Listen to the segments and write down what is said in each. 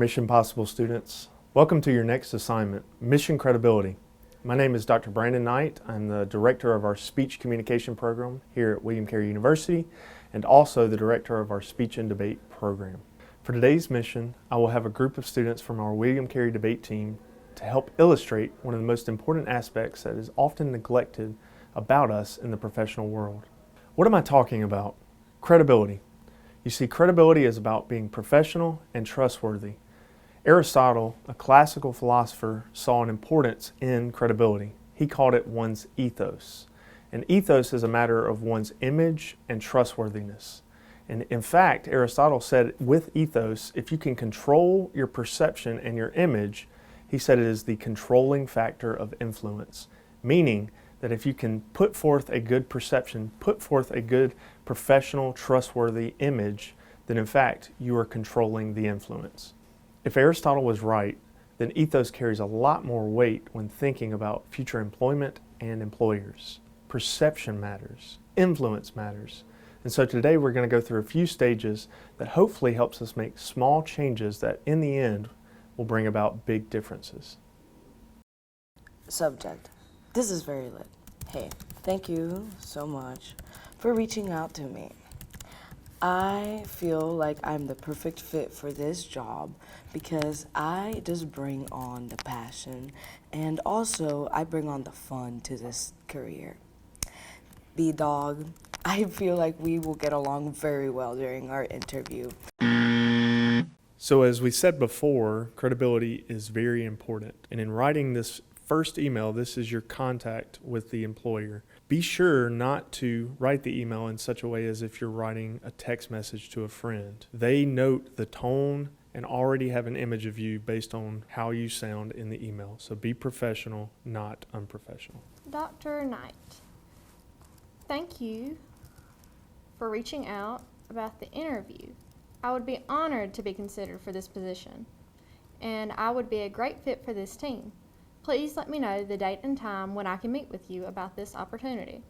Mission Possible students. Welcome to your next assignment, Mission Credibility. My name is Dr. Brandon Knight. I'm the director of our speech communication program here at William Carey University and also the director of our speech and debate program. For today's mission, I will have a group of students from our William Carey debate team to help illustrate one of the most important aspects that is often neglected about us in the professional world. What am I talking about? Credibility. You see, credibility is about being professional and trustworthy. Aristotle, a classical philosopher, saw an importance in credibility. He called it one's ethos. And ethos is a matter of one's image and trustworthiness. And in fact, Aristotle said with ethos, if you can control your perception and your image, he said it is the controlling factor of influence. Meaning that if you can put forth a good perception, put forth a good professional, trustworthy image, then in fact, you are controlling the influence. If Aristotle was right, then ethos carries a lot more weight when thinking about future employment and employers. Perception matters, influence matters. And so today we're going to go through a few stages that hopefully helps us make small changes that in the end will bring about big differences. Subject. This is very lit. Hey, thank you so much for reaching out to me. I feel like I'm the perfect fit for this job because I just bring on the passion and also I bring on the fun to this career. B-Dog, I feel like we will get along very well during our interview. So as we said before, credibility is very important. And in writing this first email, this is your contact with the employer. Be sure not to write the email in such a way as if you're writing a text message to a friend. They note the tone and already have an image of you based on how you sound in the email. So be professional, not unprofessional. Dr. Knight, thank you for reaching out about the interview. I would be honored to be considered for this position, and I would be a great fit for this team. Please let me know the date and time when I can meet with you about this opportunity.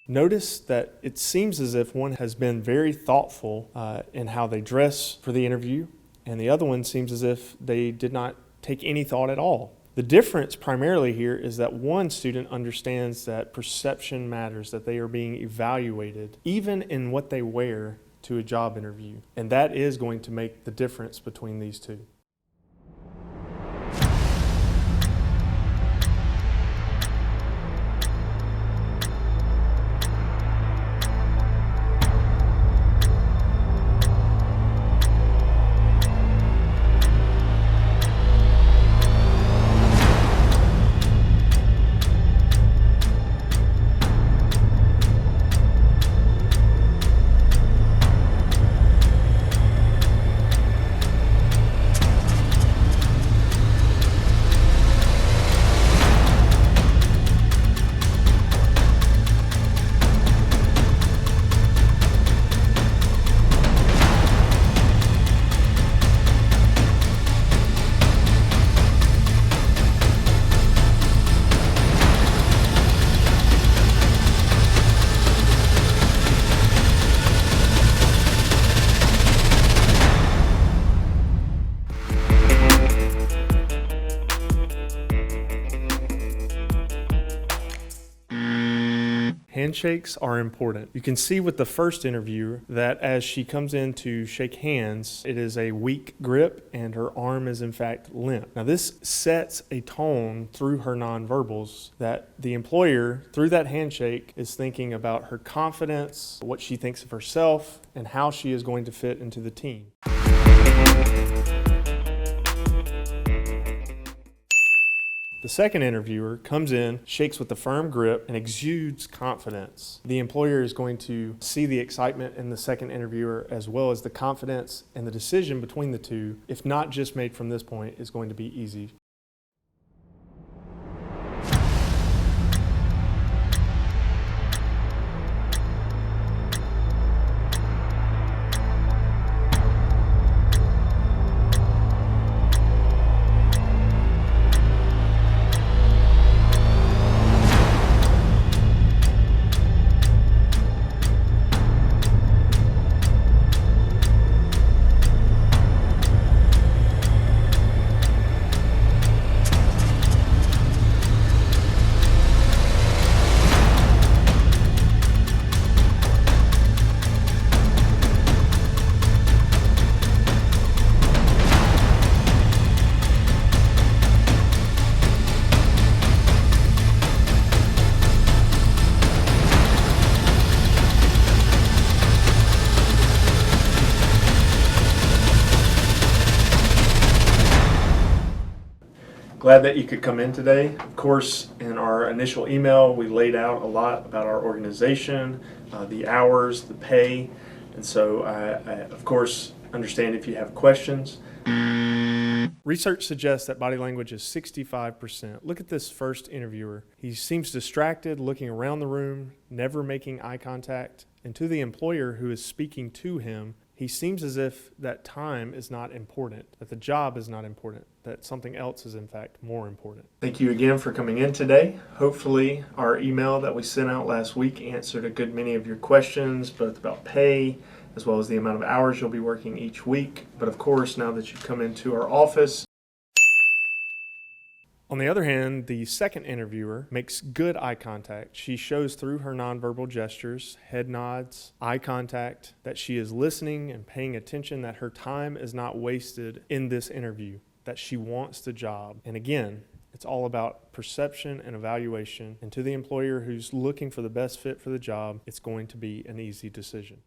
Notice that it seems as if one has been very thoughtful in how they dress for the interview, and the other one seems as if they did not take any thought at all. The difference primarily here is that one student understands that perception matters, that they are being evaluated, even in what they wear to a job interview. And that is going to make the difference between these two. Handshakes are important. You can see with the first interviewer that as she comes in to shake hands, it is a weak grip and her arm is in fact limp. Now this sets a tone through her nonverbals that the employer, through that handshake, is thinking about her confidence, what she thinks of herself, and how she is going to fit into the team. The second interviewer comes in, shakes with a firm grip, and exudes confidence. The employer is going to see the excitement in the second interviewer as well as the confidence, and the decision between the two, if not just made from this point, is going to be easy. Glad that you could come in today. Of course, in our initial email, we laid out a lot about our organization, the hours, the pay, and so I, of course, understand if you have questions. Research suggests that body language is 65%. Look at this first interviewer. He seems distracted, looking around the room, never making eye contact, and to the employer who is speaking to him, he seems as if that time is not important, that the job is not important, that something else is in fact more important. Thank you again for coming in today. Hopefully our email that we sent out last week answered a good many of your questions, both about pay as well as the amount of hours you'll be working each week. But of course, now that you've come into our office, on the other hand, the second interviewer makes good eye contact. She shows through her nonverbal gestures, head nods, eye contact, that she is listening and paying attention, that her time is not wasted in this interview, that she wants the job. And again, it's all about perception and evaluation. And to the employer who's looking for the best fit for the job, it's going to be an easy decision.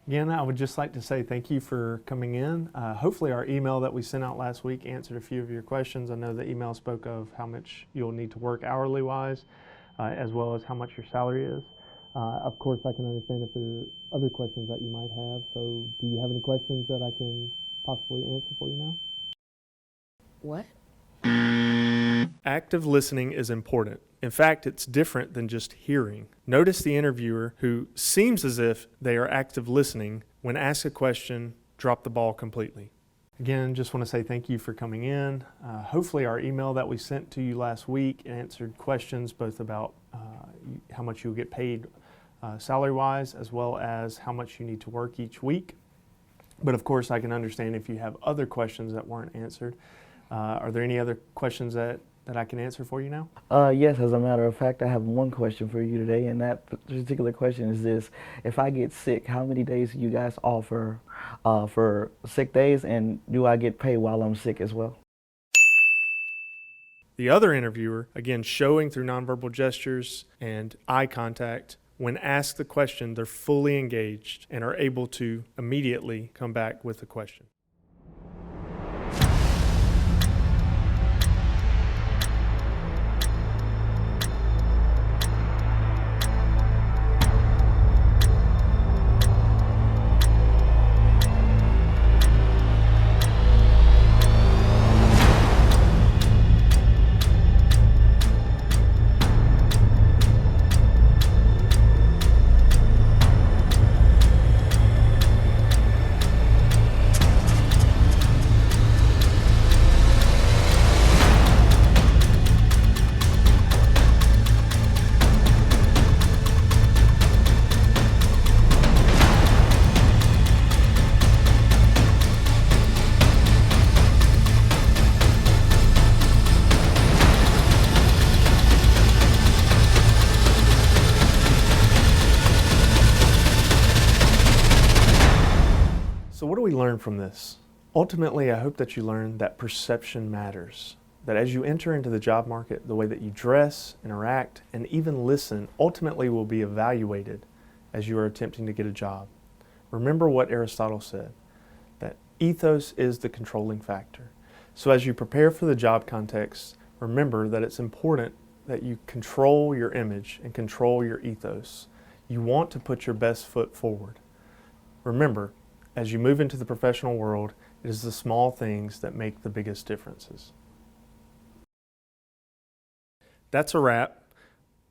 Again, I would just like to say thank you for coming in. Hopefully our email that we sent out last week answered a few of your questions. I know the email spoke of how much you'll need to work hourly wise, as well as how much your salary is. Of course, I can understand if there are other questions that you might have. So do you have any questions that I can possibly answer for you now? What? Active listening is important. In fact, it's different than just hearing. Notice the interviewer who seems as if they are active listening. When asked a question, drop the ball completely. Again, just want to say thank you for coming in. Hopefully our email that we sent to you last week answered questions both about how much you'll get paid salary-wise, as well as how much you need to work each week. But of course, I can understand if you have other questions that weren't answered. Are there any other questions that I can answer for you now? Yes, as a matter of fact, I have one question for you today, and that particular question is this. If I get sick, how many days do you guys offer for sick days, and do I get paid while I'm sick as well? The other interviewer, again, showing through nonverbal gestures and eye contact, When asked the question, they're fully engaged and are able to immediately come back with a question. So what do we learn from this? Ultimately, I hope that you learn that perception matters. That as you enter into the job market, the way that you dress, interact, and even listen ultimately will be evaluated as you are attempting to get a job. Remember what Aristotle said, that ethos is the controlling factor. So as you prepare for the job context, remember that it's important that you control your image and control your ethos. You want to put your best foot forward. Remember, as you move into the professional world, it is the small things that make the biggest differences. That's a wrap.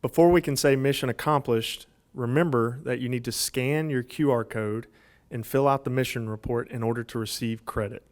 Before we can say mission accomplished, remember that you need to scan your QR code and fill out the mission report in order to receive credit.